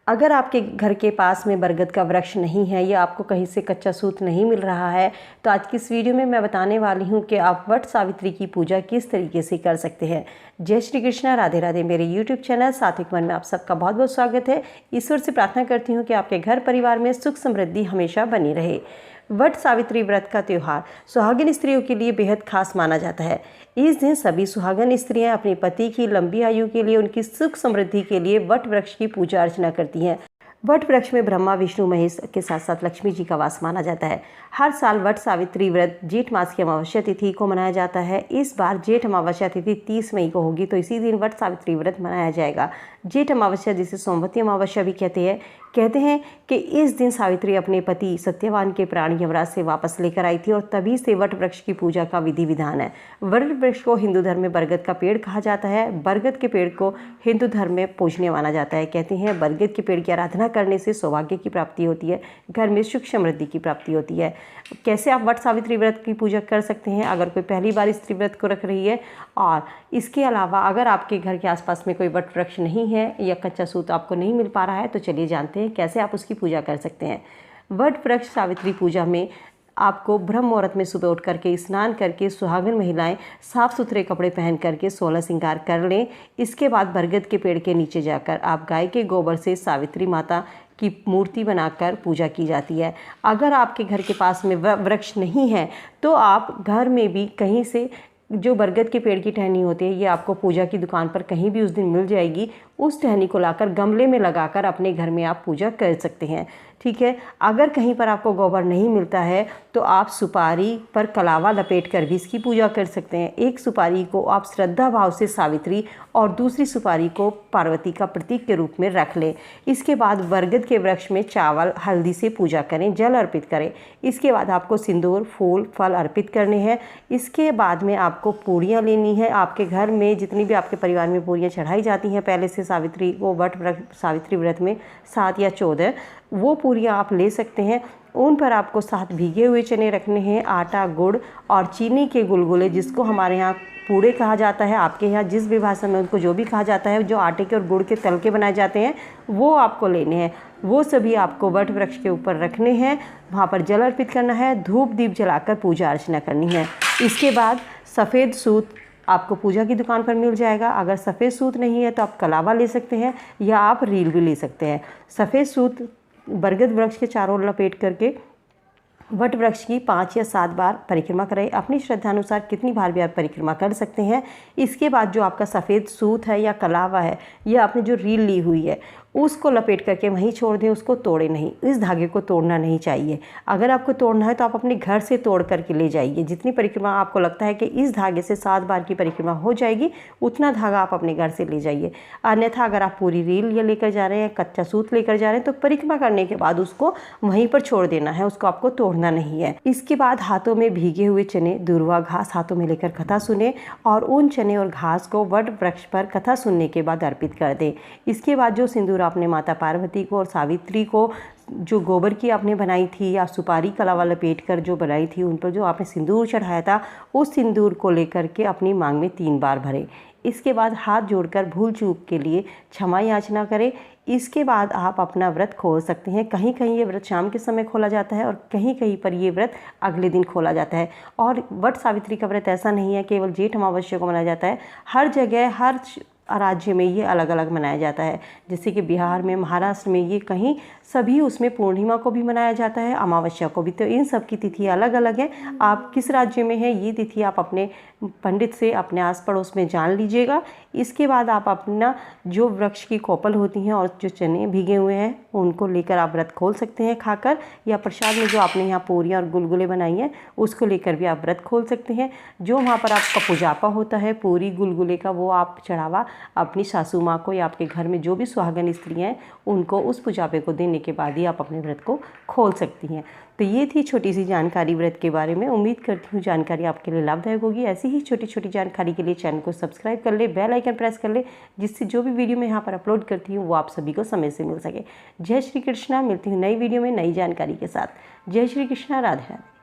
अगर आपके घर के पास में बरगद का वृक्ष नहीं है या आपको कहीं से कच्चा सूत नहीं मिल रहा है, तो आज की इस वीडियो में मैं बताने वाली हूँ कि आप वट सावित्री की पूजा किस तरीके से कर सकते हैं। जय श्री कृष्णा, राधे राधे। मेरे यूट्यूब चैनल सात्विक मन में आप सबका बहुत बहुत स्वागत है। ईश्वर से प्रार्थना करती हूँ कि आपके घर परिवार में सुख समृद्धि हमेशा बनी रहे। वट सावित्री व्रत का त्यौहार सुहागिन स्त्रियों के लिए बेहद खास माना जाता है। इस दिन सभी सुहागन स्त्रियां अपने पति की लंबी आयु के लिए, उनकी सुख समृद्धि के लिए वट वृक्ष की पूजा अर्चना करती हैं। वट वृक्ष में ब्रह्मा, विष्णु, महेश के साथ साथ लक्ष्मी जी का वास माना जाता है। हर साल वट सावित्री व्रत जेठ मास की अमावस्या तिथि को मनाया जाता है। इस बार जेठ अमावस्या तिथि 30 मई को होगी, तो इसी दिन वट सावित्री व्रत मनाया जाएगा। जेठ अमावस्या, जिसे सोमवती अमावस्या भी कहते हैं कि इस दिन सावित्री अपने पति सत्यवान के प्राण यमराज से वापस लेकर आई थी, और तभी से वट वृक्ष की पूजा का विधि विधान है। वट वृक्ष को हिंदू धर्म में बरगद का पेड़ कहा जाता है। बरगद के पेड़ को हिंदू धर्म में पूजनीय माना जाता है। कहते हैं बरगद के पेड़ की आराधना करने से सौभाग्य की प्राप्ति होती है, घर में सुख समृद्धि की प्राप्ति होती है। कैसे आप वट सावित्री व्रत की पूजा कर सकते हैं अगर कोई पहली बार इस व्रत को रख रही है? और इसके अलावा अगर आपके घर के आसपास में कोई वट वृक्ष नहीं है या कच्चा सूत आपको नहीं मिल पा रहा है, तो चलिए जानते हैं कैसे आप उसकी पूजा कर सकते हैं। वट वृक्ष सावित्री पूजा में आपको ब्रह्म मुहूर्त में सुबह उठ करके स्नान करके सुहागिन महिलाएं साफ सुथरे कपड़े पहन करके 16 श्रृंगार कर लें। इसके बाद बरगद के पेड़ के नीचे जाकर आप गाय के गोबर से सावित्री माता की मूर्ति बनाकर पूजा की जाती है। अगर आपके घर के पास में वृक्ष नहीं है, तो आप घर में भी कहीं से जो बरगद के पेड़ की टहनी होती है, ये आपको पूजा की दुकान पर कहीं भी उस दिन मिल जाएगी। उस टहनी को लाकर गमले में लगाकर अपने घर में आप पूजा कर सकते हैं। ठीक है। अगर कहीं पर आपको गोबर नहीं मिलता है, तो आप सुपारी पर कलावा लपेट कर भी इसकी पूजा कर सकते हैं। एक सुपारी को आप श्रद्धा भाव से सावित्री और दूसरी सुपारी को पार्वती का प्रतीक के रूप में रख लें। इसके बाद बरगद के वृक्ष में चावल हल्दी से पूजा करें, जल अर्पित करें। इसके बाद आपको सिंदूर, फूल, फल अर्पित करने हैं। इसके बाद में आपको पूड़ियाँ लेनी है। आपके घर में जितनी भी आपके परिवार में पूड़ियाँ चढ़ाई जाती हैं पहले से सावित्री को वट सावित्री व्रत में 7 या 14, वो पूरियाँ आप ले सकते हैं। उन पर आपको 7 भीगे हुए चने रखने हैं, आटा, गुड़ और चीनी के गुलगुले, जिसको हमारे यहाँ पूड़े कहा जाता है। आपके यहाँ जिस भी भाषा में उनको जो भी कहा जाता है, जो आटे के और गुड़ के तल के बनाए जाते हैं, वो आपको लेने हैं। वो सभी आपको वट वृक्ष के ऊपर रखने हैं। वहाँ पर जल अर्पित करना है, धूप दीप जलाकर पूजा अर्चना करनी है। इसके बाद सफ़ेद सूत आपको पूजा की दुकान पर मिल जाएगा। अगर सफ़ेद सूत नहीं है तो आप कलावा ले सकते हैं या आप रील भी ले सकते हैं। सफ़ेद सूत बरगद वृक्ष के चारों ओर लपेट करके वट वृक्ष की 5 या 7 बार परिक्रमा करें। अपनी श्रद्धानुसार कितनी बार भी आप परिक्रमा कर सकते हैं। इसके बाद जो आपका सफ़ेद सूत है या कलावा है, या आपने जो रील ली हुई है, उसको लपेट करके वहीं छोड़ दें, उसको तोड़े नहीं। इस धागे को तोड़ना नहीं चाहिए। अगर आपको तोड़ना है तो आप अपने घर से तोड़ करके ले जाइए। जितनी परिक्रमा आपको लगता है कि इस धागे से 7 बार की परिक्रमा हो जाएगी, उतना धागा आप अपने घर से ले जाइए। अन्यथा अगर आप पूरी रील या लेकर जा रहे हैं, कच्चा सूत लेकर जा रहे हैं, तो परिक्रमा करने के बाद उसको वहीं पर छोड़ देना है, उसको आपको तोड़ना नहीं है। इसके बाद हाथों में भीगे हुए चने, दूर्वा घास हाथों में लेकर कथा सुने, और उन चने और घास को वट वृक्ष पर कथा सुनने के बाद अर्पित कर दें। इसके बाद जो सिंदूर आपने माता पार्वती को और सावित्री को जो गोबर की आपने बनाई थी या सुपारी कलावा लपेट कर जो बनाई थी, उन पर जो आपने सिंदूर चढ़ाया था, उस सिंदूर को लेकर के अपनी मांग में 3 बार भरें। इसके बाद हाथ जोड़कर भूल चूक के लिए क्षमा याचना करें। इसके बाद आप अपना व्रत खोल सकते हैं। कहीं कहीं ये व्रत शाम के समय खोला जाता है और कहीं कहीं पर ये व्रत अगले दिन खोला जाता है। और वट सावित्री का व्रत ऐसा नहीं है केवल जेठ अमावस्या को मनाया जाता है। हर जगह, हर राज्य में ये अलग अलग मनाया जाता है। जैसे कि बिहार में, महाराष्ट्र में, ये कहीं सभी उसमें पूर्णिमा को भी मनाया जाता है, अमावस्या को भी। तो इन सब की तिथि अलग अलग है। आप किस राज्य में हैं, ये तिथि आप अपने पंडित से अपने आस पड़ोस में जान लीजिएगा। इसके बाद आप अपना जो वृक्ष की कोपल होती हैं और जो चने भीगे हुए हैं, उनको लेकर आप व्रत खोल सकते हैं खाकर, या प्रसाद में जो आपने यहाँ पूरियाँ और गुलगुले बनाई हैं, उसको लेकर भी आप व्रत खोल सकते हैं। जो वहाँ पर आपका पूजापा होता है पूरी गुलगुले का, वो आप चढ़ावा अपनी सासू माँ को या आपके घर में जो भी सुहागन स्त्रियाँ हैं, उनको उस पूजापे को देने के बाद ही आप अपने व्रत को खोल सकती हैं। तो ये थी छोटी सी जानकारी व्रत के बारे में। उम्मीद करती हूँ जानकारी आपके लिए लाभदायक होगी। ऐसी ही छोटी छोटी जानकारी के लिए चैनल को सब्सक्राइब कर ले, बेल आइकन प्रेस कर ले, जिससे जो भी वीडियो मैं यहाँ पर अपलोड करती हूँ वो आप सभी को समय से मिल सके। जय श्री कृष्णा। मिलती हूँ नई वीडियो में नई जानकारी के साथ। जय श्री कृष्णा, राधे राधे।